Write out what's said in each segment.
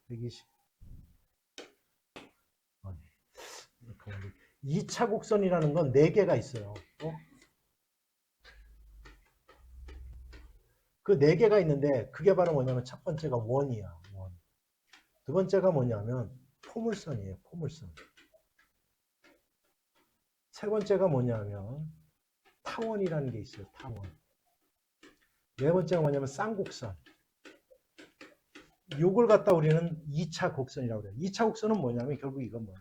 120. 2차 곡선이라는 건 4개가 있어요. 그 4개가 있는데 그게 바로 뭐냐면 첫 번째가 원이야. 원. 두 번째가 뭐냐면 포물선이에요. 포물선. 세 번째가 뭐냐면 타원이라는 게 있어요. 타원. 네 번째가 뭐냐면 쌍곡선. 요걸 갖다 우리는 2차 곡선이라고 그래요. 2차 곡선은 뭐냐면 결국 이건 뭐야.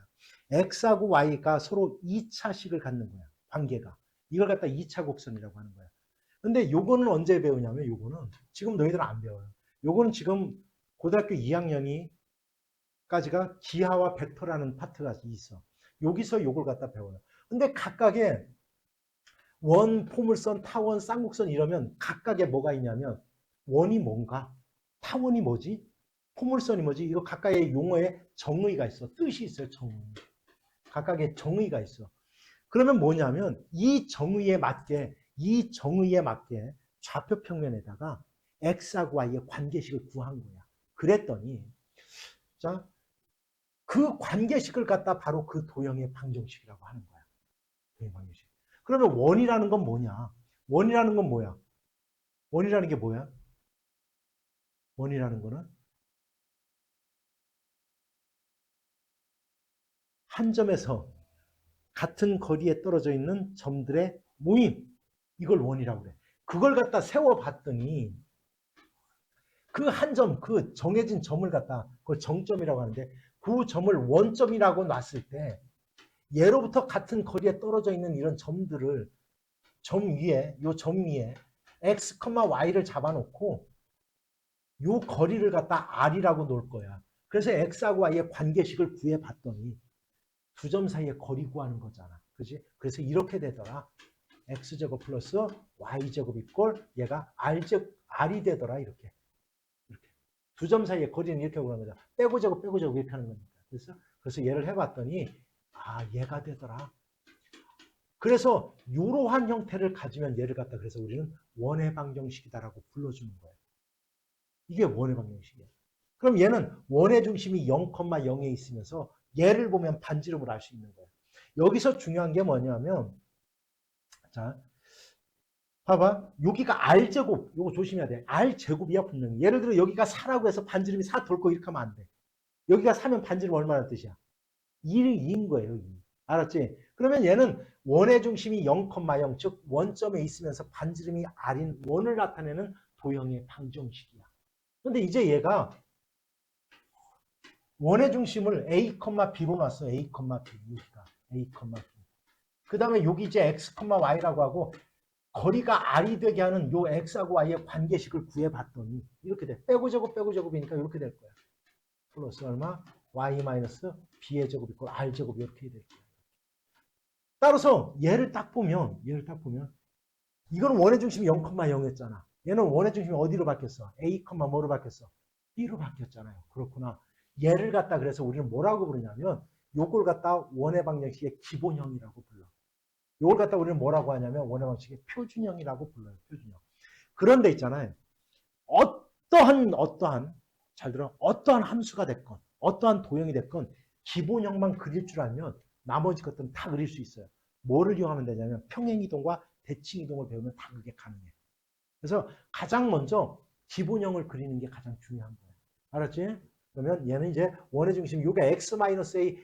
X하고 Y가 서로 2차식을 갖는 거야. 관계가. 이걸 갖다 2차 곡선이라고 하는 거야. 근데 요거는 언제 배우냐면 요거는 지금 너희들은 안 배워요. 요거는 지금 고등학교 2학년이까지가 기하와 벡터라는 파트가 있어. 여기서 요걸 갖다 배워요. 근데 각각의 원, 포물선, 타원, 쌍곡선 이러면 각각의 뭐가 있냐면 원이 뭔가, 타원이 뭐지, 포물선이 뭐지, 이거 각각의 용어에 정의가 있어. 뜻이 있어요. 정의. 각각의 정의가 있어. 그러면 뭐냐면 이 정의에 맞게 좌표 평면에다가 x하고 y의 관계식을 구한 거야. 그랬더니 자, 그 관계식을 갖다 바로 그 도형의 방정식이라고 하는 거야. 도형 방정식. 그러면 원이라는 건 뭐냐? 원이라는 건 뭐야? 원이라는 게 뭐야? 원이라는 거는 한 점에서 같은 거리에 떨어져 있는 점들의 모임. 이걸 원이라고 그래. 그걸 갖다 세워봤더니 그 한 점, 그 정해진 점을 갖다 그걸 정점이라고 하는데 그 점을 원점이라고 놨을 때 예로부터 같은 거리에 떨어져 있는 이런 점들을 요 점 위에 x, y를 잡아놓고 요 거리를 갖다 r이라고 놓을 거야. 그래서 x하고 y의 관계식을 구해봤더니 두 점 사이의 거리 구하는 거잖아. 그지? 그래서 이렇게 되더라. x제곱 플러스 y제곱 이꼴 얘가 r이 되더라. 이렇게. 두 점 사이의 거리는 이렇게 구하는 거죠. 빼고 제곱 이렇게 하는 거니까. 그래서 얘를 해봤더니 얘가 되더라. 그래서 이러한 형태를 가지면 얘를 갖다 그래서 우리는 원의 방정식이다라고 불러주는 거예요. 이게 원의 방정식이야. 그럼 얘는 원의 중심이 0,0에 있으면서 얘를 보면 반지름을 알 수 있는 거예요. 여기서 중요한 게 뭐냐면 자, 봐봐. 여기가 R제곱. 요거 조심해야 돼. R제곱이야 분명히. 예를 들어 여기가 4라고 해서 반지름이 4 돌고 이렇게 하면 안 돼. 여기가 4면 반지름 얼마나 뜻이야? 2인 거예요. 2. 알았지? 그러면 얘는 원의 중심이 0,0 즉 원점에 있으면서 반지름이 R인 원을 나타내는 도형의 방정식이야. 근데 이제 얘가 원의 중심을 A, B로 놨어. A, B. 여기가 A, B. 그 다음에 여기 이제 X, Y라고 하고 거리가 R이 되게 하는 요 X하고 Y의 관계식을 구해봤더니 이렇게 돼. 빼고 제곱이니까 이렇게 될 거야. 플러스 얼마? Y 마이너스 B의 제곱 있고 R 제곱 이렇게 될 거야. 따라서 얘를 딱 보면 이거는 원의 중심이 0,0였잖아. 얘는 원의 중심이 어디로 바뀌었어? A, 뭐로 바뀌었어? B로 바뀌었잖아요. 그렇구나. 얘를 갖다 그래서 우리는 뭐라고 부르냐면 요걸 갖다 원의 방정식의 기본형이라고 불러. 요걸 갖다 우리는 뭐라고 하냐면 원의 방정식의 표준형이라고 불러요. 표준형. 그런데 있잖아요. 잘 들어. 어떠한 함수가 됐건 어떠한 도형이 됐건 기본형만 그릴 줄 알면 나머지 것들은 다 그릴 수 있어요. 뭐를 이용하면 되냐면 평행이동과 대칭이동을 배우면 다 그게 가능해요. 그래서 가장 먼저 기본형을 그리는 게 가장 중요한 거예요. 알았지? 그러면 얘는 이제 원의 중심, 요게 x-a,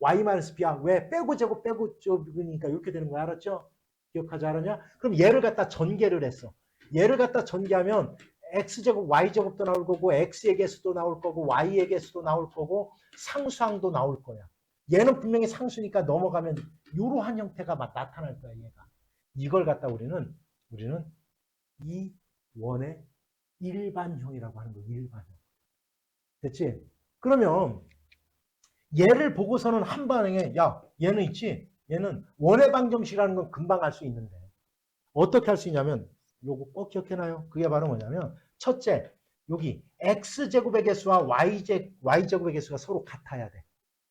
y-b야. 왜? 빼고 제곱이니까 이렇게 되는 거야. 알았죠? 기억하지 않았냐? 그럼 얘를 갖다 전개를 했어. 얘를 갖다 전개하면 x제곱, y제곱도 나올 거고, x의 개수도 나올 거고, y의 개수도 나올 거고, 상수항도 나올 거야. 얘는 분명히 상수니까 넘어가면 이러한 형태가 나타날 거야, 얘가. 이걸 갖다 우리는 이 원의 일반형이라고 하는 거야, 일반형. 됐지? 그러면 얘를 보고서는 한 반응에 얘는 있지? 얘는 원의 방정식이라는 건 금방 알 수 있는데 어떻게 할 수 있냐면 요거 꼭 기억해놔요. 그게 바로 뭐냐면 첫째, 여기 x제곱의 개수와 y제곱의 개수가 서로 같아야 돼.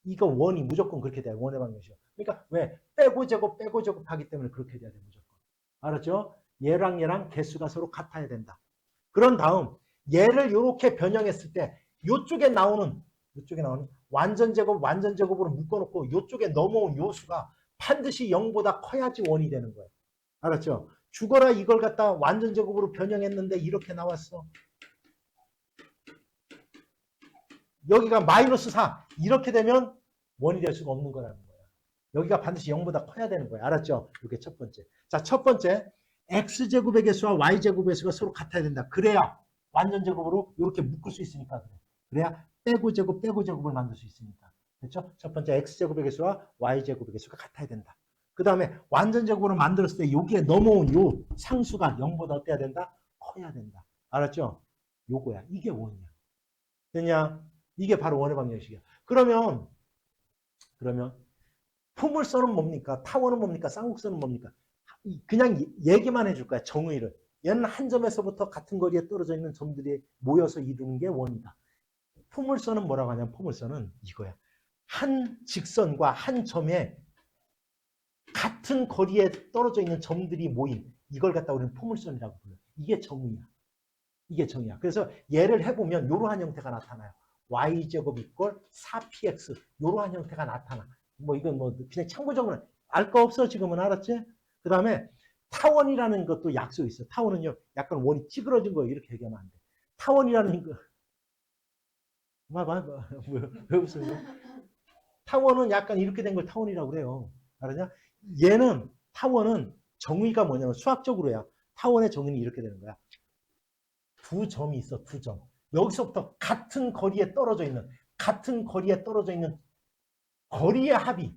이거 원이 무조건 그렇게 돼요. 원의 방정식. 그러니까 왜? 빼고 제곱 하기 때문에 그렇게 돼야 돼. 무조건. 알았죠? 얘랑 개수가 서로 같아야 된다. 그런 다음 얘를 이렇게 변형했을 때 이쪽에 나오는 완전 제곱으로 묶어놓고 이쪽에 넘어온 요수가 반드시 0보다 커야지 원이 되는 거예요. 알았죠? 죽어라 이걸 갖다 완전 제곱으로 변형했는데 이렇게 나왔어. 여기가 마이너스 4 이렇게 되면 원이 될 수가 없는 거라는 거예요. 여기가 반드시 0보다 커야 되는 거예요. 알았죠? 이게 첫 번째. 자, 첫 번째 x제곱의 개수와 y제곱의 수가 서로 같아야 된다. 그래야 완전 제곱으로 이렇게 묶을 수 있으니까 그래. 그래야 빼고 제곱을 만들 수 있으니까. 그렇죠? 첫 번째 x제곱의 개수와 y제곱의 개수가 같아야 된다. 그 다음에 완전 제곱으로 만들었을 때 여기에 넘어온 요 상수가 0보다 어때야 된다? 커야 된다. 알았죠? 요거야. 이게 원이야. 됐냐? 이게 바로 원의 방정식이야. 그러면 포물선은 뭡니까? 타원은 뭡니까? 쌍곡선은 뭡니까? 그냥 얘기만 해줄 거야. 정의를. 얘는 한 점에서부터 같은 거리에 떨어져 있는 점들이 모여서 이루는 게 원이다. 포물선은 뭐라고 하냐면 포물선은 이거야. 한 직선과 한 점에 같은 거리에 떨어져 있는 점들이 모인 이걸 갖다 우리는 포물선이라고 불러요. 이게 정의야. 이게 정의야. 그래서 얘를 해보면 이러한 형태가 나타나요. y제곱 이꼴 4px 이러한 형태가 나타나. 뭐 이건 뭐 그냥 참고적으로 알 거 없어 지금은. 알았지? 그 다음에 타원이라는 것도 약속이 있어. 타원은요 약간 원이 찌그러진 거예요. 이렇게 얘기하면 안 돼. 타원이라는 거 왜 웃어요? 타원은 약간 이렇게 된 걸 타원이라고 그래요. 알았냐? 타원은 정의가 뭐냐면 수학적으로야. 타원의 정의는 이렇게 되는 거야. 두 점이 있어. 두 점. 여기서부터 같은 거리에 떨어져 있는 거리의 합이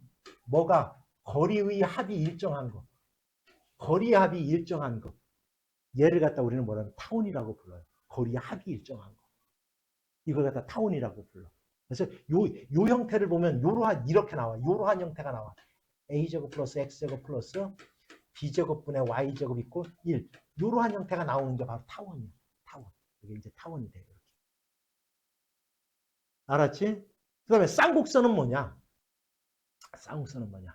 뭐가? 거리의 합이 일정한 거. 거리의 합이 일정한 거. 얘를 갖다 우리는 뭐라면 타원이라고 불러요. 거리의 합이 일정한 거. 이걸 갖다 타원이라고 불러. 그래서 요 형태를 보면 이렇게 나와. 요러한 형태가 나와. a제곱 플러스 x제곱 플러스 b제곱분의 y제곱 이꼴 1. 요러한 형태가 나오는 게 바로 타원이야. 타원. 이게 이제 타원이 돼요. 이렇게. 알았지? 그 다음에 쌍곡선은 뭐냐? 쌍곡선은 뭐냐?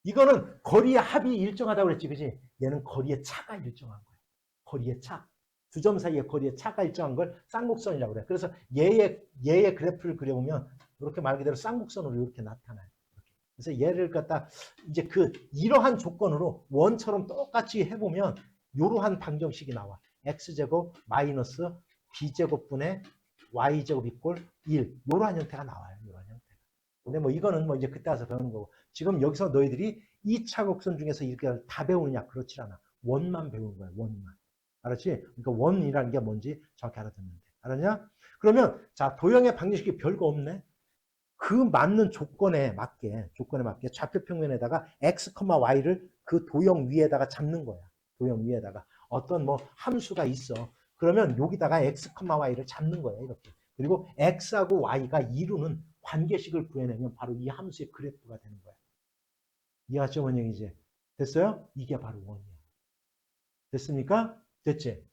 이거는 거리의 합이 일정하다고 그랬지, 그지? 얘는 거리의 차가 일정한 거야. 거리의 차. 두 점 사이의 거리의 차가 일정한 걸 쌍곡선이라고 그래. 그래서 얘의 그래프를 그려보면 이렇게 말 그대로 쌍곡선으로 이렇게 나타나요. 이렇게. 그래서 얘를 갖다 이제 이러한 조건으로 원처럼 똑같이 해보면 이러한 방정식이 나와. x제곱 마이너스 b제곱분의 y제곱 이꼴 1. 이러한 형태가 나와요. 이러한 형태가. 근데 뭐 이거는 뭐 이제 그때 와서 배우는 거고. 지금 여기서 너희들이 2차 곡선 중에서 이렇게 다 배우느냐? 그렇지 않아. 원만 배우는 거야. 원만. 알았지? 그러니까 원이라는 게 뭔지 정확히 알아듣는 돼. 알았냐? 그러면 자, 도형의 방정식이 별거 없네. 그 맞는 조건에 맞게 좌표 평면에다가 x, y를 그 도형 위에다가 잡는 거야. 도형 위에다가 어떤 뭐 함수가 있어. 그러면 여기다가 x, y를 잡는 거야. 이렇게. 그리고 x하고 y가 이루는 관계식을 구해내면 바로 이 함수의 그래프가 되는 거야. 이해하죠, 원영이지? 됐어요? 이게 바로 원이야. 됐습니까? 됐지?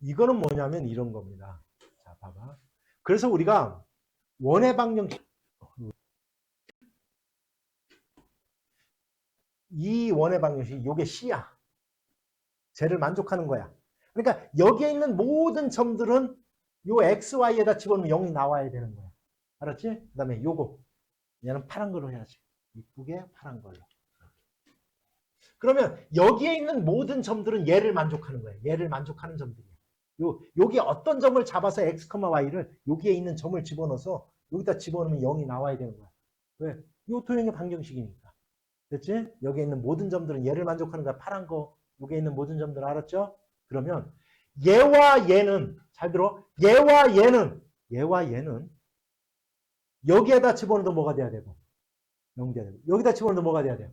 이거는 뭐냐면 이런 겁니다. 자, 봐봐. 그래서 우리가 원의 방정식, 이 원의 방정식, 요게 C야. 쟤를 만족하는 거야. 그러니까 여기에 있는 모든 점들은 요 X, Y에다 집어넣으면 0이 나와야 되는 거야. 알았지? 그 다음에 요거. 얘는 파란 걸로 해야지. 이쁘게 파란 걸로. 그러면 여기에 있는 모든 점들은 얘를 만족하는 거예요. 얘를 만족하는 점들이야. 여기 어떤 점을 잡아서 x, y를 여기에 있는 점을 집어넣어서 여기다 집어넣으면 0이 나와야 되는 거야. 왜? 이 도형의 방정식이니까. 됐지? 여기에 있는 모든 점들은 얘를 만족하는 거야. 파란 거. 여기에 있는 모든 점들 알았죠? 그러면 얘와 얘는 잘 들어. 얘와 얘는 여기에다 집어넣어도 뭐가 돼야 되고 0 돼야 되고 여기다 집어넣어도 뭐가 돼야 돼요?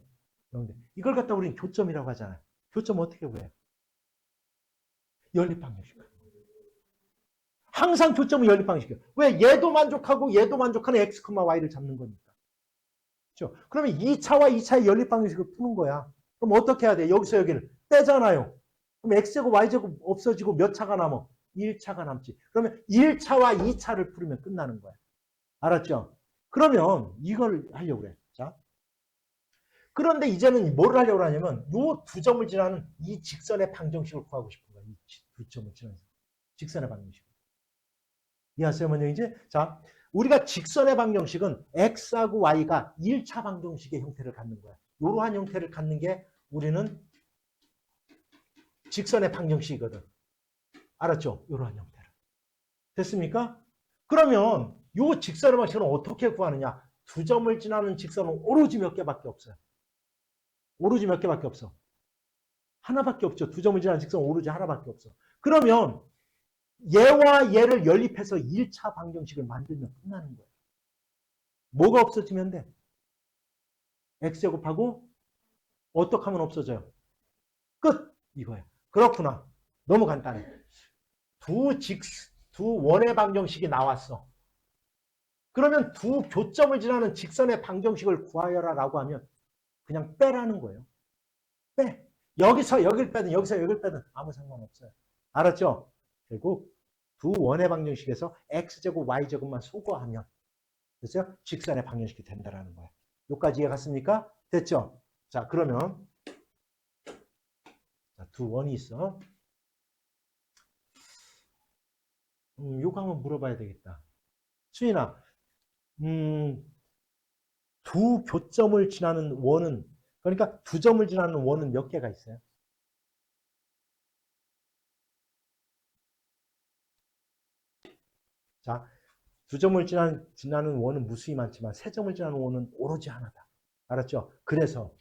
0 돼. 이걸 갖다 우리는 교점이라고 하잖아요. 교점 어떻게 구해요? 연립방정식. 항상 교점은 연립방정식이에요. 왜? 얘도 만족하고 얘도 만족하는 x, y를 잡는 거니까. 그렇죠? 그러면 2차와 2차의 연립방정식을 푸는 거야. 그럼 어떻게 해야 돼? 여기서 여기를 떼잖아요. 그럼 x제곱, y제곱 없어지고 몇 차가 남아? 1차가 남지. 그러면 1차와 2차를 풀으면 끝나는 거야. 알았죠? 그러면 이걸 하려고 그래. 자. 그런데 이제는 뭘 하려고 하냐면 요 두 점을 지나는 이 직선의 방정식을 구하고 싶은 거야. 이 두 점을 지나는 직선의 방정식. 이해하세요, 먼저 이제? 자, 우리가 직선의 방정식은 x하고 y가 1차 방정식의 형태를 갖는 거야. 이러한 형태를 갖는 게 우리는 직선의 방정식이거든. 알았죠? 이러한 형태를. 됐습니까? 그러면 이 직선의 방식은 어떻게 구하느냐? 두 점을 지나는 직선은 오로지 몇 개밖에 없어요. 오로지 몇 개밖에 없어. 하나밖에 없죠. 두 점을 지나는 직선은 오로지 하나밖에 없어. 그러면 얘와 얘를 연립해서 1차 방정식을 만들면 끝나는 거예요. 뭐가 없어지면 돼? x제곱하고 어떻게 하면 없어져요? 끝! 이거예요. 그렇구나. 너무 간단해. 두 원의 방정식이 나왔어. 그러면 두 교점을 지나는 직선의 방정식을 구하여라 라고 하면 그냥 빼라는 거예요. 빼. 여기서 여기를 빼든 여기서 여기를 빼든 아무 상관없어요. 알았죠? 결국 두 원의 방정식에서 x제곱 y제곱만 소거하면 그렇죠? 직선의 방정식이 된다라는 거예요. 여기까지 이해 갔습니까? 됐죠? 자, 그러면 두 원이 있어. 요거 한번 물어봐야 되겠다. 수인아, 두 교점을 지나는 원은, 그러니까 두 점을 지나는 원은 몇 개가 있어요? 자, 두 점을 지나는 원은 무수히 많지만 세 점을 지나는 원은 오로지 하나다. 알았죠? 그래서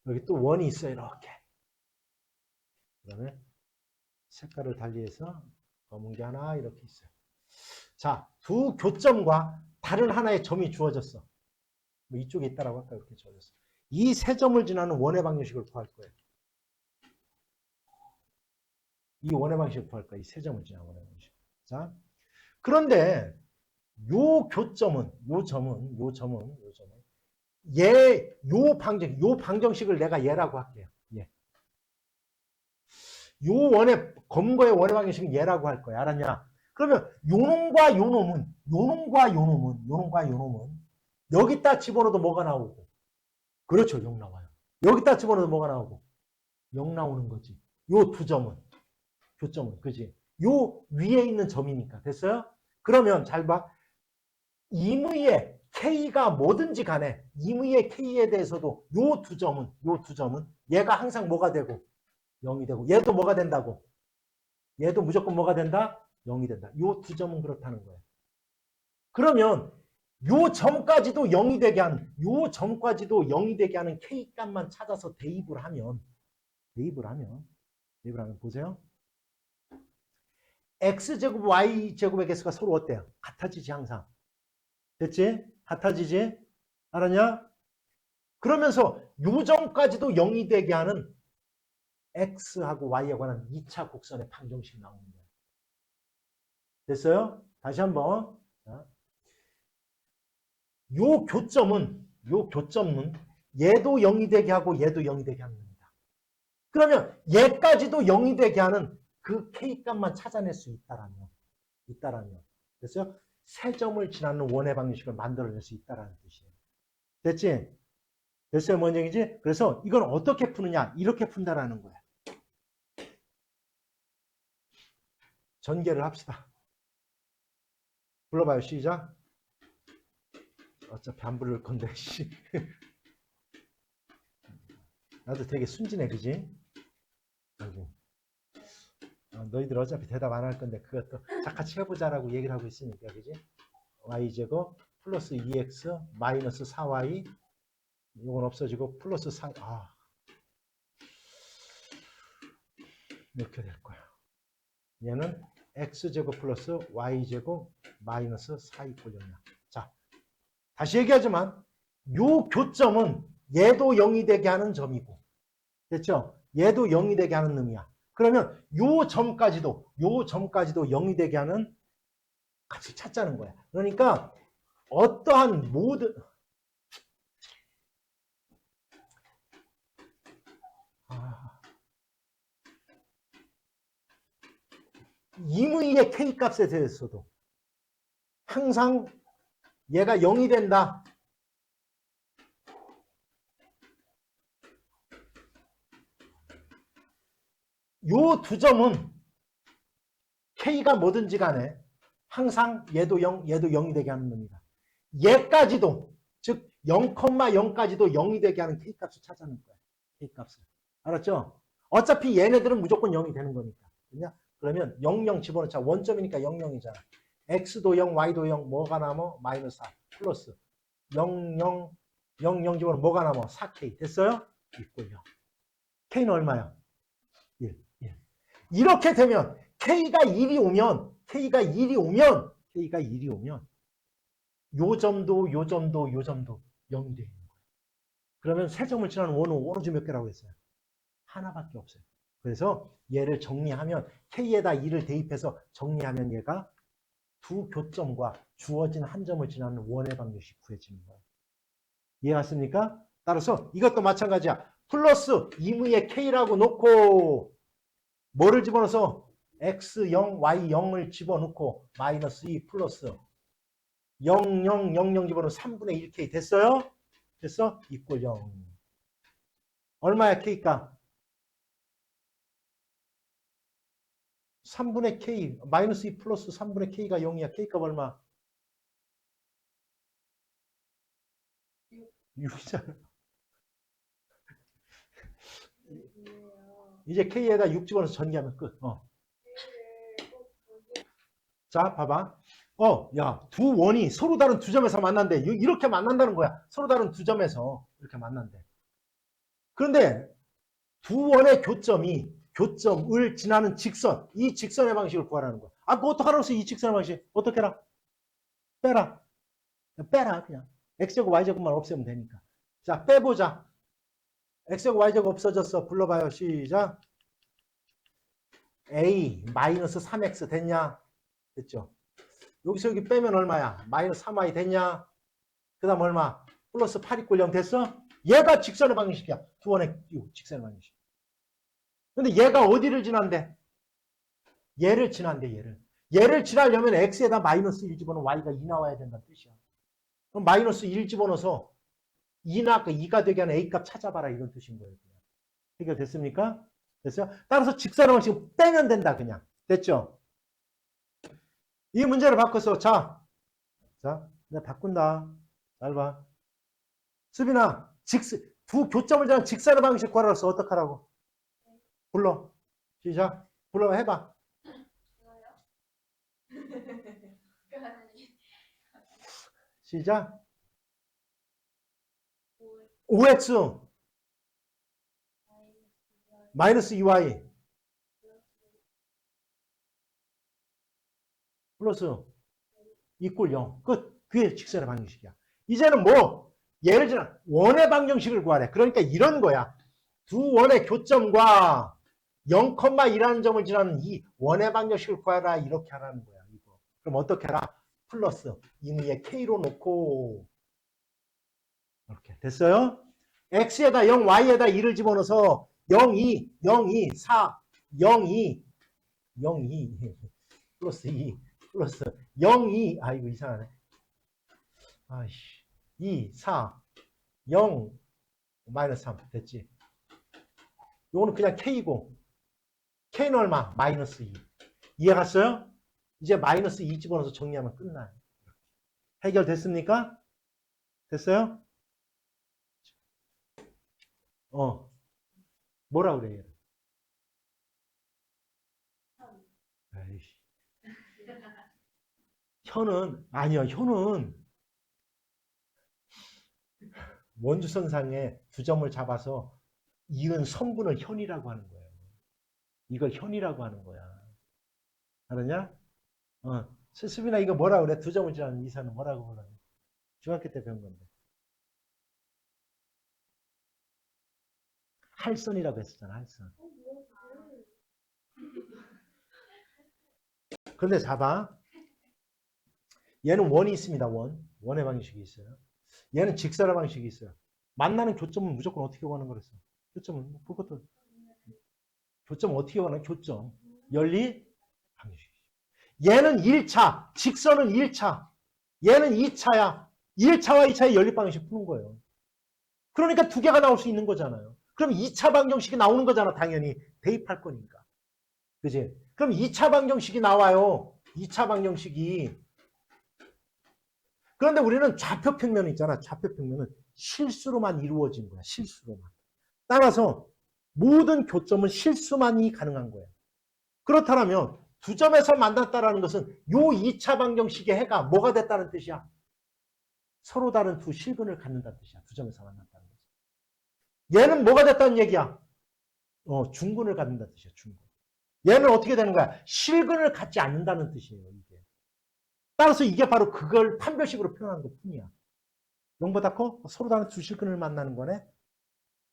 여기 또 원이 있어요. 이렇게. 그 다음에 색깔을 달리해서 검은 게 하나 이렇게 있어요. 자, 두 교점과 다른 하나의 점이 주어졌어. 뭐 이쪽에 있다라고 할까 이렇게 주어졌어. 이 세 점을 지나는 원의 방정식을 구할 거예요. 이 원의 방식을 구할 거예요. 이 세 점을 지나는 원의 방식. 자, 그런데 요 교점은, 요 점은 요 방정식을 내가 얘라고 할게요. 예. 요 원의, 검거의 원의 방정식은 얘라고 할 거야. 알았냐? 그러면 요놈과 요놈은 여기다 집어넣어도 뭐가 나오고? 그렇죠. 0 나와요. 여기다 집어넣어도 뭐가 나오고? 0 나오는 거지. 요 두 점은. 교점은. 그지? 요 위에 있는 점이니까. 됐어요? 그러면 잘 봐. 임의의 K가 뭐든지 간에 임의의 K에 대해서도 요 두 점은 얘가 항상 뭐가 되고? 0이 되고. 얘도 뭐가 된다고? 얘도 무조건 뭐가 된다? 0이 된다. 요 두 점은 그렇다는 거예요. 그러면 요 점까지도 0이 되게 하는, 요 점까지도 0이 되게 하는 K값만 찾아서 대입을 하면 보세요. X제곱, Y제곱의 개수가 서로 어때요? 같아지지, 항상. 됐지? 같아지지? 알았냐? 그러면서 요 점까지도 0이 되게 하는 X하고 Y에 관한 2차 곡선의 방정식이 나오는 거예요. 됐어요? 다시 한번. 자. 요 교점은 얘도 0이 되게 하고 얘도 0이 되게 하는 겁니다. 그러면 얘까지도 0이 되게 하는 그 K값만 찾아낼 수 있다라면. 됐어요? 세 점을 지나는 원의 방정식을 만들어낼 수 있다라는 뜻이에요. 됐지? 됐어요? 뭔 얘기지? 그래서 이건 어떻게 푸느냐? 이렇게 푼다라는 거야. 전개를 합시다. 불러봐요. 시작. 어차피 안 부를 건데. 나도 되게 순진해, 그지? 너희들 어차피 대답 안 할 건데 그것도 같이 해보자라고 얘기를 하고 있으니까, 그지? y제곱 플러스 2x 마이너스 4y 이건 없어지고 플러스 4 이렇게 될 거야. 얘는 x제곱 플러스 y제곱 마이너스 4이꼴 0이야. 자, 다시 얘기하지만 요 교점은 얘도 0이 되게 하는 점이고, 됐죠? 얘도 0이 되게 하는 놈이야. 그러면 요 점까지도 0이 되게 하는 값을 찾자는 거야. 그러니까 어떠한 모든 임의의 K값에 대해서도 항상 얘가 0이 된다. 요 두 점은 K가 뭐든지 간에 항상 얘도 0, 얘도 0이 되게 하는 겁니다. 얘까지도, 즉 0,0까지도 0이 되게 하는 K값을 찾아낼 거야. K값을. 알았죠? 어차피 얘네들은 무조건 0이 되는 거니까. 그러면 0, 0 집어넣자. 원점이니까 0, 0이잖아. X도 0, Y도 0, 뭐가 남어? 마이너스 4 플러스 0, 0, 0, 0 집어넣으면 뭐가 남어? 4K. 됐어요? 이꼴 0. K는 얼마야? 1. 이렇게 되면 K가 1이 오면 요 점도 0이 되는 거예요. 그러면 세 점을 지나는 원은 오로지 몇 개라고 했어요? 하나밖에 없어요. 그래서 얘를 정리하면 K에다 2를 대입해서 정리하면 얘가 두 교점과 주어진 한 점을 지나는 원의 방정식이 구해지는 거예요. 이해갔습니까? 따라서 이것도 마찬가지야. 플러스 임의의 K라고 놓고 뭐를 집어넣어서 X0, Y0을 집어넣고 마이너스 2 플러스 0, 0, 0, 0 집어넣으면 3분의 1K 됐어요? 됐어? 이꼴 0. 얼마야 K가? 3분의 K, 마이너스 2 플러스 3분의 K가 0이야. K값 얼마? 6이잖아. 이제 K에다 6 집어넣어서 전개하면 끝. 자, 봐봐. 야, 두 원이 서로 다른 두 점에서 만난대. 이렇게 만난다는 거야. 서로 다른 두 점에서 이렇게 만난대. 그런데 두 원의 교점을 지나는 직선, 이 직선의 방식을 구하라는 거야. 그거 어떡하라고 했어? 이 직선의 방식. 어떻게 해라? 빼라. 그냥. X제곱, Y제곱만 없애면 되니까. 자, 빼보자. X제곱, Y제곱 없어졌어. 불러봐요. 시작. A 마이너스 3X 됐냐? 됐죠? 여기서 여기 빼면 얼마야? 마이너스 3Y 됐냐? 그 다음 얼마? 플러스 8 이꼴 0 됐어? 얘가 직선의 방정식이야. 두 원의 직선의 방정식. 근데 얘가 어디를 지난대? 얘를 지난대, 얘를 지나려면 X에다 마이너스 1 집어넣으면 Y가 2 나와야 된다는 뜻이야. 그럼 마이너스 1 집어넣어서 2가 되게 하는 A값 찾아봐라. 이런 뜻인 거예요. 그냥. 해결됐습니까? 됐어요? 따라서 직선의 방식은 빼면 된다. 그냥. 됐죠? 이 문제를 바꿔서 자, 내가 바꾼다. 잘 봐. 수빈아, 두 교점을 지나는 직선의 방식 구하라고 해서 어떡하라고? 불러. 시작. 불러 해봐. 시작. 5x 마이너스 2y 플러스 이꼴 0. 끝. 그게 직선의 방정식이야. 이제는 뭐 예를 들어 원의 방정식을 구하래. 그러니까 이런 거야. 두 원의 교점과 0,1라는 점을 지나는 이 원의 방정식을 구하라. 이렇게 하라는 거야. 이거. 그럼 어떻게 해라? 플러스 임의의 K로 놓고 이렇게 됐어요? X에다 0, Y에다 2를 집어넣어서 0, 2, 0, 2, 4, 0, 2, 0, 2 플러스 2 플러스 0, 2 이거 이상하네. 아이씨 2, 4, 0 마이너스 3 됐지? 요거는 그냥 K고 K는 얼마? 마이너스 2 이해갔어요? 이제 마이너스 2 집어넣어서 정리하면 끝나요. 해결됐습니까? 됐어요? 뭐라 그래 얘를? 에이씨. 현은 원주선상에 두 점을 잡아서 이은 성분을 현이라고 하는 거예요. 이걸 현이라고 하는 거야. 알았냐? 수빈아 이거 뭐라 그래? 두 점을 지나는 이선은 뭐라고 그래? 중학교 때 배운 건데. 할선이라고 했었잖아. 할선. 그런데 잡아. 얘는 원이 있습니다. 원의 방식이 있어요. 얘는 직선의 방식이 있어요. 만나는 교점은 무조건 어떻게 구하는 거랬어? 교점은 그것도 교점 어떻게 구하는 교점? 연리 방식. 얘는 1차, 직선은 1차, 얘는 2차야. 1차와 2차의 연립방정식 푸는 거예요. 그러니까 두 개가 나올 수 있는 거잖아요. 그럼 2차 방정식이 나오는 거잖아, 당연히. 대입할 거니까. 그지? 그럼 2차 방정식이 나와요. 2차 방정식이. 그런데 우리는 좌표평면 있잖아. 좌표평면은 실수로만 이루어진 거야. 실수로만. 따라서 모든 교점은 실수만이 가능한 거예요. 그렇다면 두 점에서 만났다라는 것은 요 2차 방정식의 해가 뭐가 됐다는 뜻이야? 서로 다른 두 실근을 갖는다는 뜻이야. 두 점에서 만났다는 거지. 얘는 뭐가 됐다는 얘기야? 중근을 갖는다는 뜻이야. 중근. 얘는 어떻게 되는 거야? 실근을 갖지 않는다는 뜻이에요. 이게. 따라서 이게 바로 그걸 판별식으로 표현한 것 뿐이야. 0보다 커? 서로 다른 두 실근을 만나는 거네?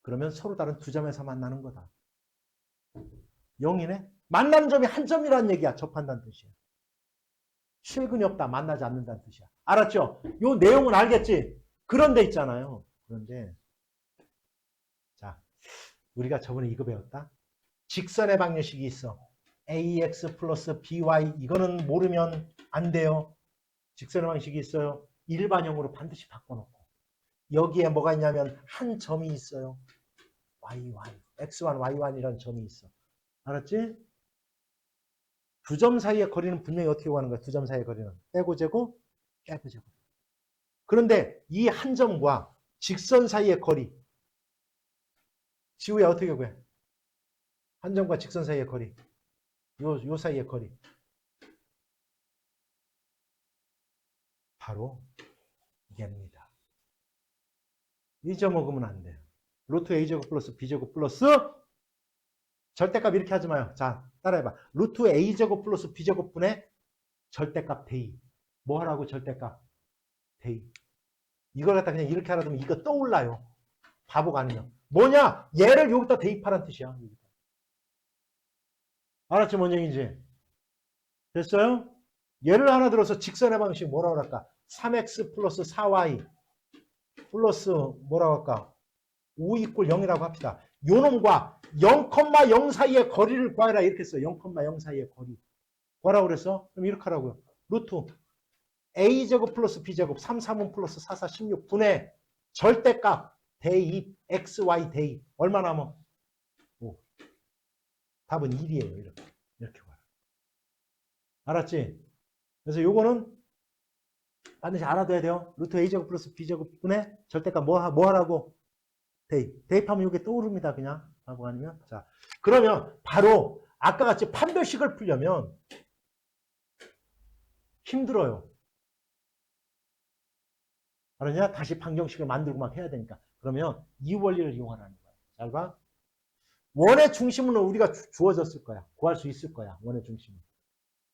그러면 서로 다른 두 점에서 만나는 거다. 0이네? 만나는 점이 한 점이라는 얘기야. 접한다는 뜻이야. 실근이 없다. 만나지 않는다는 뜻이야. 알았죠? 요 내용은 알겠지? 그런데 있잖아요. 그런데 자, 우리가 저번에 이거 배웠다. 직선의 방정식이 있어. ax 플러스 by 이거는 모르면 안 돼요. 직선의 방식이 있어요. 일반형으로 반드시 바꿔놓고 여기에 뭐가 있냐면 한 점이 있어요. y1, x1, y1이라는 점이 있어. 알았지? 두 점 사이의 거리는 분명히 어떻게 구하는 거야? 두 점 사이의 거리는 빼고 제곱, 빼고 제곱. 그런데 이 한 점과 직선 사이의 거리 지우야 어떻게 구해? 한 점과 직선 사이의 거리 요 사이의 거리 바로 얘입니다. 이 점 먹으면 안 돼요. 루트 a제곱 플러스 b제곱 플러스 절대값 이렇게 하지 마요. 자, 따라해봐. 루트 a제곱 플러스 b제곱분의 절대값 대입. 뭐 하라고 절대값? 대입. 이걸 갖다 그냥 이렇게 하라 그러면 이거 떠올라요. 바보가 아니면. 뭐냐? 얘를 여기다 대입하라는 뜻이야. 알았지? 뭔 얘기인지? 됐어요? 예를 하나 들어서 직선의 방식 뭐라고 할까? 3x 플러스 4y 플러스 뭐라고 할까? 5 이꼴 0이라고 합시다. 요 놈과 0,0 사이의 거리를 구하라 이렇게 써. 0,0 사이의 거리. 뭐라고 그랬어? 그럼 이렇게 하라고요. 루트 a제곱 플러스 b제곱 3, 3은 플러스 4, 4, 16 분의 절대값 대입 xy 대입 얼마 남아? 5. 답은 1이에요. 이렇게 봐라. 알았지? 그래서 요거는 반드시 알아둬야 돼요. 루트 a제곱 플러스 b제곱 분의 절대값 뭐 하라고? 대입. 대입하면 이게 떠오릅니다. 그냥. 하고 아니면. 자, 그러면 바로 아까 같이 판별식을 풀려면 힘들어요. 알았냐? 다시 방정식을 만들고 막 해야 되니까. 그러면 이 원리를 이용하라는 거야. 잘 봐. 원의 중심은 우리가 주어졌을 거야. 구할 수 있을 거야. 원의 중심은.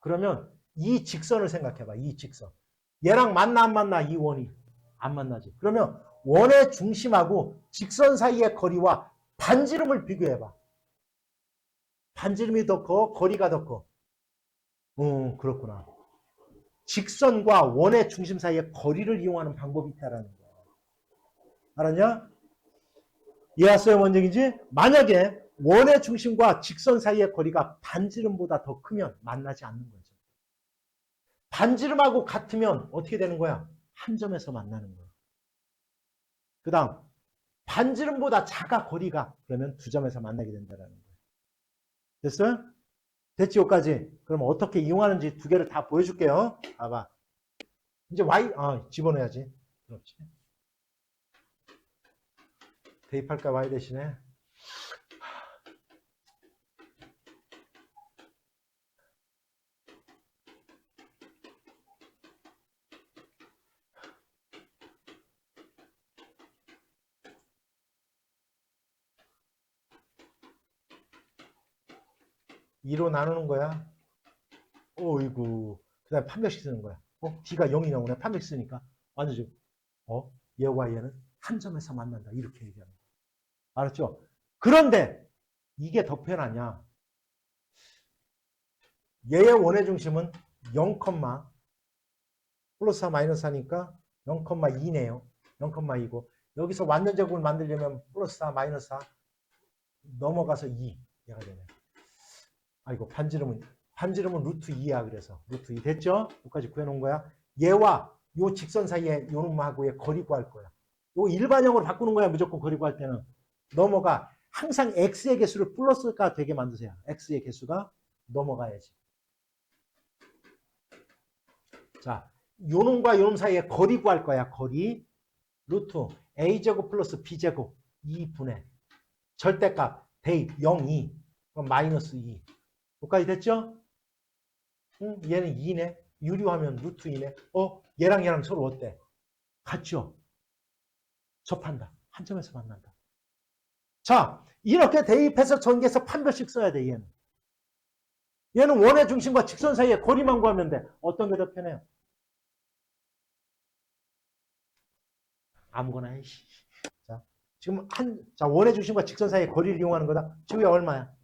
그러면 이 직선을 생각해봐. 이 직선. 얘랑 만나 안 만나? 이 원이. 안 만나지. 그러면 원의 중심하고 직선 사이의 거리와 반지름을 비교해봐. 반지름이 더 커? 거리가 더 커? 그렇구나. 직선과 원의 중심 사이의 거리를 이용하는 방법이 있다라는 거야. 알았냐? 이해했어요? 뭔 얘기인지? 만약에 원의 중심과 직선 사이의 거리가 반지름보다 더 크면 만나지 않는 거죠. 반지름하고 같으면 어떻게 되는 거야? 한 점에서 만나는 거야. 그 다음 반지름보다 작아 거리가 그러면 두 점에서 만나게 된다는 거예요. 됐어요? 됐지 여기까지? 그럼 어떻게 이용하는지 두 개를 다 보여줄게요. 봐봐. 이제 y 집어넣어야지. 그렇지. 대입할까 y 대신에 2로 나누는 거야. 어이구. 그 다음에 판별식 쓰는 거야. D가 0이 나오네. 판별식 쓰니까. 완전 지금, 얘와 얘는 한 점에서 만난다. 이렇게 얘기하는 거야. 알았죠? 그런데 이게 더 편하냐? 얘의 원의 중심은 0, 플러스 4 마이너스 4니까 0,2네요. 0,2고 여기서 완전 제곱을 만들려면 플러스 4 마이너스 4 넘어가서 2 얘가 되네. 아이고 반지름은 반지름은 루트 2야. 그래서 루트 2 됐죠? 여기까지 구해놓은 거야. 얘와 요 직선 사이에 요 놈하고의 거리 구할 거야. 요 일반형으로 바꾸는 거야. 무조건 거리 구할 때는. 넘어가. 항상 x의 개수를 플러스가 되게 만드세요. x의 개수가 넘어가야지. 자, 요놈과 요놈 사이에 거리 구할 거야. 거리. 루트 a제곱 플러스 b제곱 2분의 절대값 대입 0, 2. 그럼 마이너스 2. 여기까지 됐죠? 응? 얘는 2네. 유리하면 루트 2네. 얘랑 얘랑 서로 어때? 같죠? 접한다. 한 점에서 만난다. 자, 이렇게 대입해서 전개해서 판별식 써야 돼, 얘는. 얘는 원의 중심과 직선 사이에 거리만 구하면 돼. 어떤 게 더 편해요? 아무거나 해. 자, 지금 자, 원의 중심과 직선 사이에 거리를 이용하는 거다. 지우야 얼마야?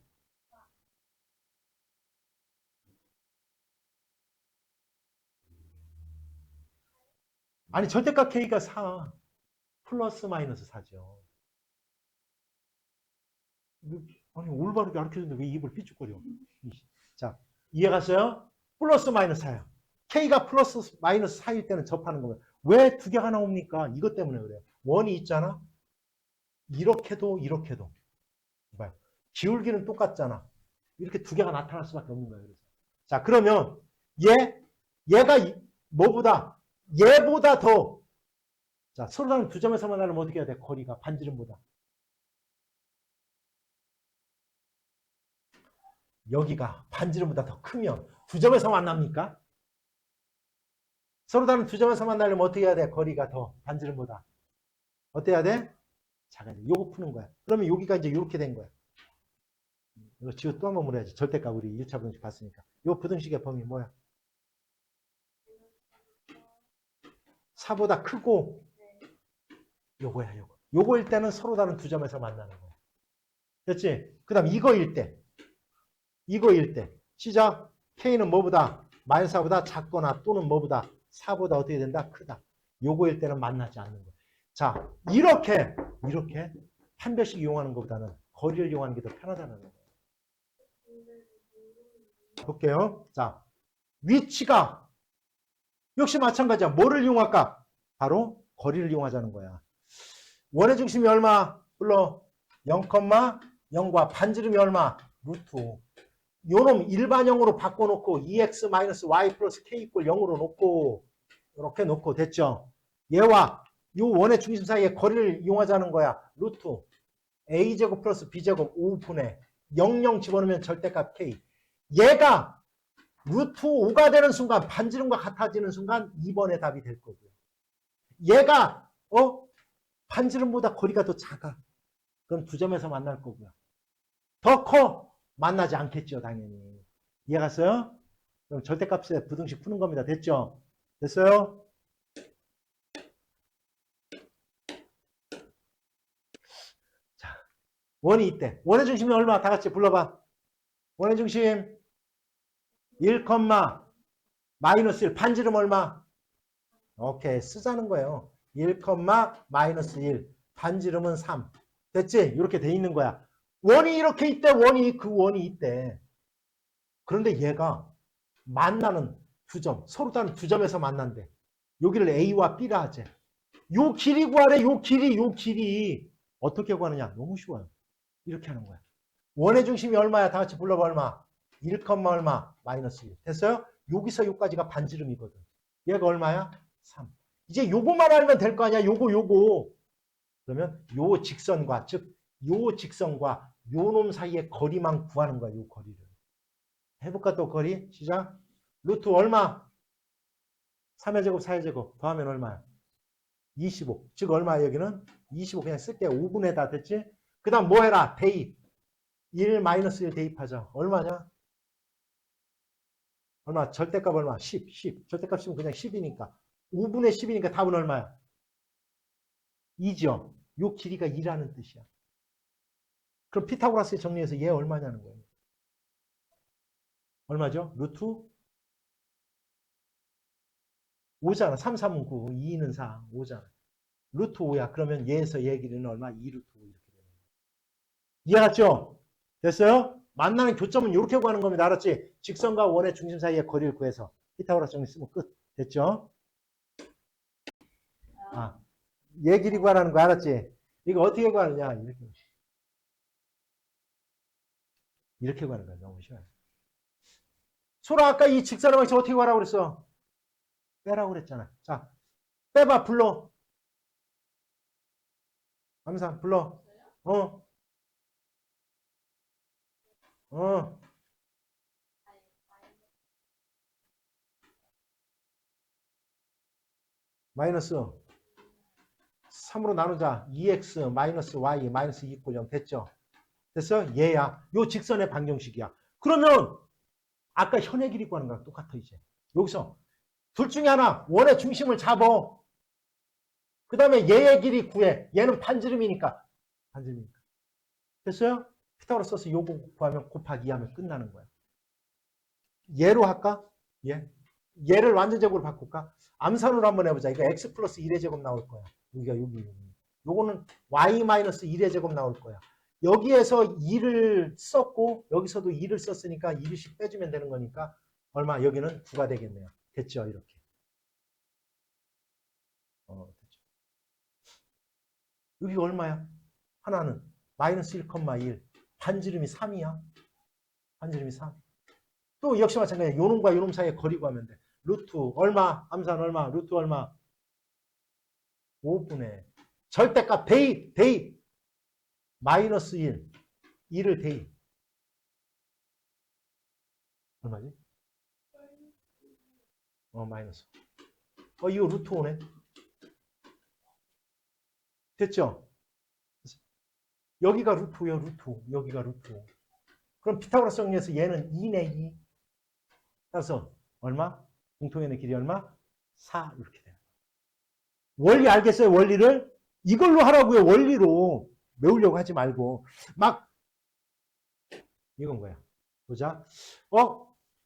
아니, 절대값 K가 4. 플러스 마이너스 4죠. 아니, 올바르게 가르쳐줬는데 왜 입을 삐죽거려? 자, 이해 갔어요? 플러스 마이너스 4야. K가 플러스 마이너스 4일 때는 접하는 거예요. 왜 두 개가 나옵니까? 이것 때문에 그래요. 원이 있잖아. 이렇게도 이렇게도. 봐요. 기울기는 똑같잖아. 이렇게 두 개가 나타날 수밖에 없는 거예요. 그래서. 자, 그러면 얘가 뭐보다 얘보다 더 자, 서로 다른 두 점에서 만나려면 어떻게 해야 돼? 거리가 반지름보다. 여기가 반지름보다 더 크면 두 점에서 만납니까? 서로 다른 두 점에서 만나려면 어떻게 해야 돼? 거리가 더 반지름보다. 어떻게 해야 돼? 작아야 돼. 요거 푸는 거야. 그러면 여기가 이제 이렇게 된 거야. 이거 지우 또 한 번 물어야지. 절대값 우리 1차 부등식 봤으니까. 요 부등식의 범위 뭐야? 4보다 크고 요거야, 요거. 요거일 때는 서로 다른 두 점에서 만나는 거야. 됐지? 그 다음 이거일 때. 시작. K는 뭐보다? 마이너스 4보다 작거나 또는 뭐보다? 4보다 어떻게 된다? 크다. 요거일 때는 만나지 않는 거야. 자, 이렇게 판별식 이용하는 것보다는 거리를 이용하는 게 더 편하다는 거예요. 볼게요. 자, 위치가 역시 마찬가지야. 뭐를 이용할까? 바로 거리를 이용하자는 거야. 원의 중심이 얼마? 불러. 0,0과 반지름이 얼마? 루트 5. 요놈 일반형으로 바꿔놓고 2x-y 플러스 k 이퀄 0으로 놓고 이렇게 놓고 됐죠? 얘와 요 원의 중심 사이에 거리를 이용하자는 거야. 루트 a제곱 플러스 b제곱 5분의 00 집어넣으면 절대값 k. 얘가 루트 5가 되는 순간 반지름과 같아지는 순간 2번의 답이 될 거고요. 얘가 반지름보다 거리가 더 작아. 그럼 두 점에서 만날 거고요. 더 커? 만나지 않겠죠, 당연히. 이해 갔어요? 그럼 절대값에 부등식 푸는 겁니다. 됐죠? 됐어요? 자, 원이 있대. 원의 중심이 얼마? 다 같이 불러봐. 원의 중심 1, 마이너스 1. 반지름 얼마? 오케이. 쓰자는 거예요. 1, 마이너스 1. 반지름은 3. 됐지? 이렇게 돼 있는 거야. 원이 이렇게 있대. 그 원이 있대. 그런데 얘가 만나는 두 점, 서로 다른 두 점에서 만난대. 여기를 A와 B라 하지. 요 길이 구하래. 요 길이. 어떻게 구하느냐? 너무 쉬워요. 이렇게 하는 거야. 원의 중심이 얼마야? 다 같이 불러봐. 얼마? 1, 얼마? 마이너스 1. 됐어요? 여기서 요까지가 반지름이거든. 얘가 얼마야? 3. 이제 요거만 알면 될 거 아니야? 요거. 그러면 요 직선과, 즉 요 직선과 요 놈 사이의 거리만 구하는 거야. 요 거리를. 해볼까 또 거리? 시작. 루트 얼마? 3의 제곱, 4의 제곱. 더하면 얼마야? 25. 즉 얼마야 여기는? 25 그냥 쓸게. 5분의 다 됐지? 그 다음 뭐 해라? 대입. 1 마이너스 1 대입하자. 얼마냐? 얼마? 절대값 얼마? 10. 절대값 10은 그냥 10이니까. 5분의 10이니까 답은 얼마야? 2죠. 요 길이가 2라는 뜻이야. 그럼 피타고라스에 정리해서 얘 얼마냐는 거예요. 얼마죠? 루트 5잖아. 3, 3은 9, 2는 4, 5잖아. 루트 5야. 그러면 얘에서 얘 길이는 얼마? 2루트 5 이렇게 되는 거야. 이해 갔죠? 됐어요? 만나는 교점은 이렇게 구하는 겁니다. 알았지? 직선과 원의 중심 사이의 거리를 구해서 피타고라스 정리 쓰면 끝. 됐죠? 아, 얘 길이 구하라는 거 알았지? 이거 어떻게 구하느냐? 이렇게 구하는 거야. 너무 쉬워요. 소라 아까 이 직선의 방식 어떻게 구하라고 그랬어? 빼라고 그랬잖아. 자, 빼봐. 불러. 암산 불러. 어. 어. 마이너스 3으로 나누자. 2x 마이너스 y 마이너스 2 있고 0 됐죠? 됐어? 얘야. 요 직선의 방정식이야. 그러면 아까 현의 길이 구하는 거랑 똑같아 이제. 여기서 둘 중에 하나 원의 중심을 잡어. 그 다음에 얘의 길이 구해. 얘는 반지름이니까. 반지름이니까. 됐어요? 피타고라스 써서 요거 구하면 곱하기 2 하면 끝나는 거야. 얘로 할까? 예. 얘를 완전제곱으로 바꿀까? 암산으로 한번 해보자. 이거 x 플러스 1의 제곱 나올 거야. 여기가 여기. 요거는 y 마이너스 1의 제곱 나올 거야. 여기에서 2를 썼고 여기서도 2를 썼으니까 2씩 빼주면 되는 거니까 얼마? 여기는 9가 되겠네요. 됐죠? 이렇게. 됐죠. 여기가 얼마야? 하나는 마이너스 1,1. 반지름이 3이야. 반지름이 3. 또 역시 마찬가지야. 요놈과 요놈 사이에 거리 구하면 돼. 루트 얼마? 암산 얼마? 루트 얼마? 5분의 절대값 대입 마이너스 1 2를 대입 얼마지? 마이너스 이거 루트 5네. 됐죠? 여기가 루트 5요. 루트 5 여기가 루트 5. 그럼 피타고라스 정리해서 얘는 2네 2. 따라서 얼마? 공통연의 길이 얼마? 4 이렇게 돼요. 원리 알겠어요? 원리를 이걸로 하라고요. 원리로 외우려고 하지 말고 막 이건 거야. 보자.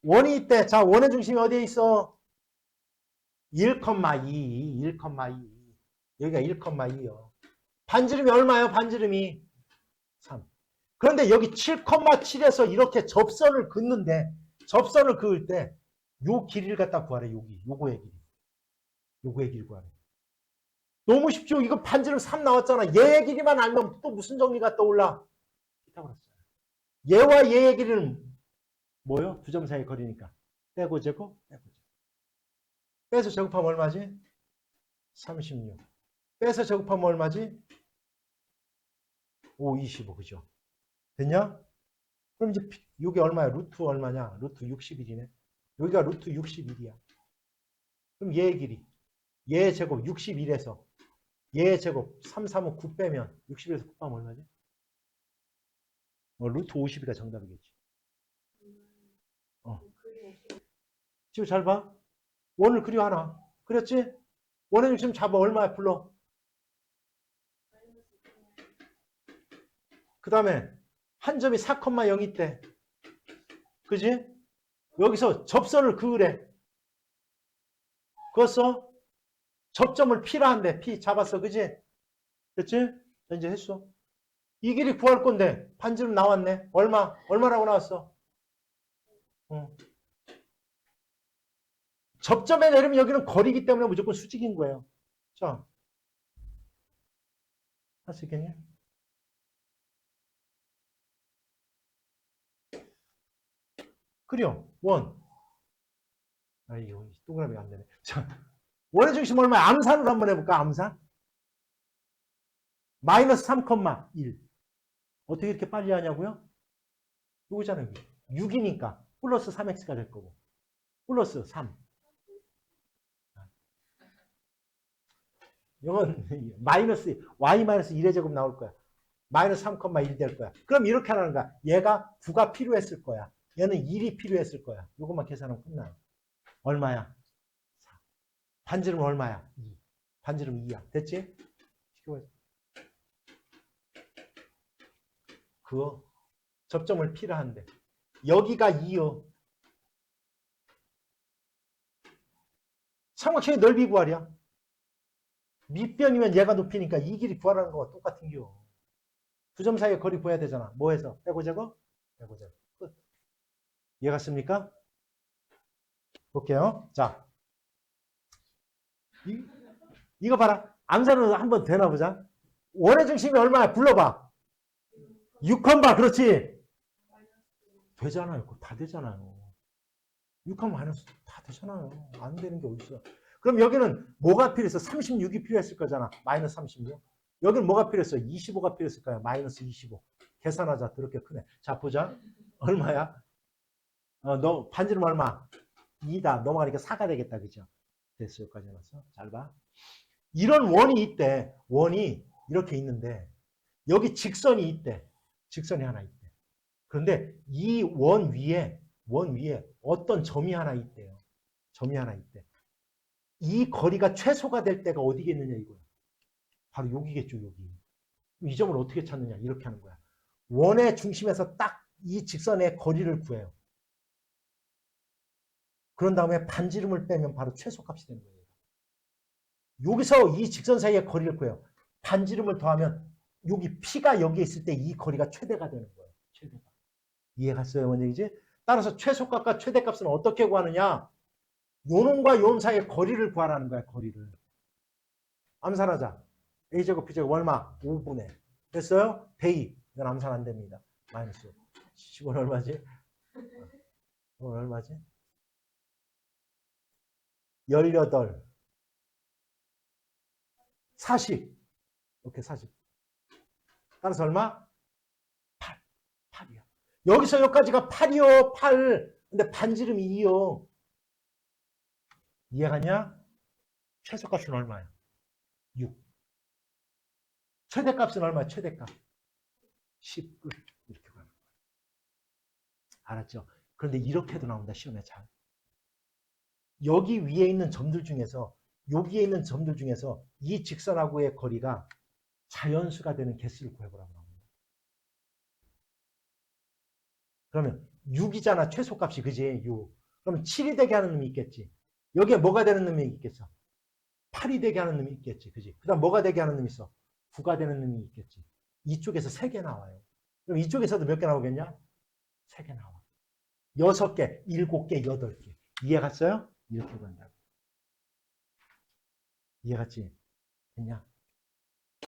원이 있대. 자, 원의 중심이 어디에 있어? 1,2 1,2 여기가 1,2요. 반지름이 얼마예요? 반지름이 3. 그런데 여기 7,7에서 이렇게 접선을 긋는데 접선을 그을 때 요 길이를 갖다 구하래. 요거의 길이. 요거의 길이 구하래. 너무 쉽죠? 이거 반지름 3 나왔잖아. 얘의 길이만 알면 또 무슨 정리가 떠올라? 피타고라스. 얘와 얘의 길이는 뭐요? 두 점 사이 거리니까. 빼고 제곱, 빼고 제곱. 빼서 제곱하면 얼마지? 36. 빼서 제곱하면 얼마지? 5, 25. 그죠? 됐냐? 그럼 이제 이게 얼마야? 루트 얼마냐? 루트 61이네. 여기가 루트 61이야. 그럼 얘의 길이. 얘의 제곱 61에서 얘의 제곱 3, 3은 9 빼면 61에서 9 빼면 얼마지? 루트 52가 정답이겠지. 지금 잘 봐. 원을 그려 하나. 그랬지? 원의 중심 잡아. 얼마야? 불러. 그 다음에 한 점이 4,0 있대. 그지? 여기서 접선을 그으래. 그었어? 접점을 P라 한대. P 잡았어. 그지? 됐지? 이제 했어. 이 길이 구할 건데 반지름 나왔네. 얼마라고 나왔어? 접점에 내리면 여기는 거리기 때문에 무조건 수직인 거예요. 자, 할 수 있겠냐? 그려. 원. 이거 동그라미가 안 되네. 자, 원의 중심 얼마야? 암산으로 한번 해볼까? 암산? 마이너스 3,1. 어떻게 이렇게 빨리 하냐고요? 이거잖아요. 6이니까 플러스 3x가 될 거고. 플러스 3. 이건 마이너스 y 마이너스 1의 제곱 나올 거야. 마이너스 3,1 될 거야. 그럼 이렇게 하는 거야. 얘가 9가 필요했을 거야. 얘는 1이 필요했을 거야. 이것만 계산하면 끝나요. 얼마야? 4. 반지름은 얼마야? 2. 반지름 2야. 됐지? 그거 접점을 P라 한대. 여기가 2요. 삼각형의 넓이 구하랴. 밑변이면 얘가 높이니까 이 길이 구하라는 거와 똑같은 겨. 두 점 사이의 거리 구해야 되잖아. 뭐 해서? 빼고 제곱? 빼고 제곱. 이해갔습니까? 볼게요. 자, 이거 봐라. 암산으로 한번 되나보자. 원의 중심이 얼마야? 불러봐. 6컴바, 그렇지. 되잖아요. 그거 다 되잖아요. 6컴 마이너스 다 되잖아요. 안 되는 게 어딨어. 그럼 여기는 뭐가 필요했어? 36이 필요했을 거잖아. 마이너스 36. 여기는 뭐가 필요했어? 25가 필요했을 거야. 마이너스 25. 계산하자. 그렇게 크네. 자, 보자. 얼마야? 너 반지름 얼마? 2다. 넘어가니까 4가 되겠다. 그죠? 됐어. 여기까지 해놨어. 잘 봐. 이런 원이 있대. 원이 이렇게 있는데 여기 직선이 있대. 직선이 하나 있대. 그런데 이 원 위에 어떤 점이 하나 있대요. 점이 하나 있대. 이 거리가 최소가 될 때가 어디겠느냐 이거야. 바로 여기겠죠. 여기. 이 점을 어떻게 찾느냐 이렇게 하는 거야. 원의 중심에서 딱 이 직선의 거리를 구해요. 그런 다음에 반지름을 빼면 바로 최소값이 되는 거예요. 여기서 이 직선 사이의 거리를 구해요. 반지름을 더하면 여기 P가 여기에 있을 때 이 거리가 최대가 되는 거예요. 최대가. 이해갔어요? 뭔 얘기지? 따라서 최소값과 최대값은 어떻게 구하느냐? 요놈과 요놈 사이의 거리를 구하라는 거야. 거리를. 암산하자. A제곱 B제곱 얼마? 5분의. 됐어요? 대입. 이건 암산 안 됩니다. 마이너스. 10은 얼마지? 10은 얼마지? 18. 40. 이렇게 40. 따라서 얼마? 8. 8이요. 여기서 여기까지가 8이요. 8. 근데 반지름이 2요. 이해가냐? 최소값은 얼마야? 6. 최대값은 얼마야? 최대값. 10. 끝. 이렇게 가는 거야. 알았죠? 그런데 이렇게도 나온다. 시험에 잘. 여기 위에 있는 점들 중에서 여기에 있는 점들 중에서 이 직선하고의 거리가 자연수가 되는 개수를 구해보라고 나옵니다. 그러면 6이잖아. 최소값이. 그지? 6. 그럼 7이 되게 하는 놈이 있겠지. 여기에 뭐가 되는 놈이 있겠어? 8이 되게 하는 놈이 있겠지. 그지? 그 다음 뭐가 되게 하는 놈이 있어? 9가 되는 놈이 있겠지. 이쪽에서 3개 나와요. 그럼 이쪽에서도 몇 개 나오겠냐? 3개 나와. 6개, 7개, 8개. 이해 갔어요? 이렇게 간다고. 이해 갔지? 됐냐?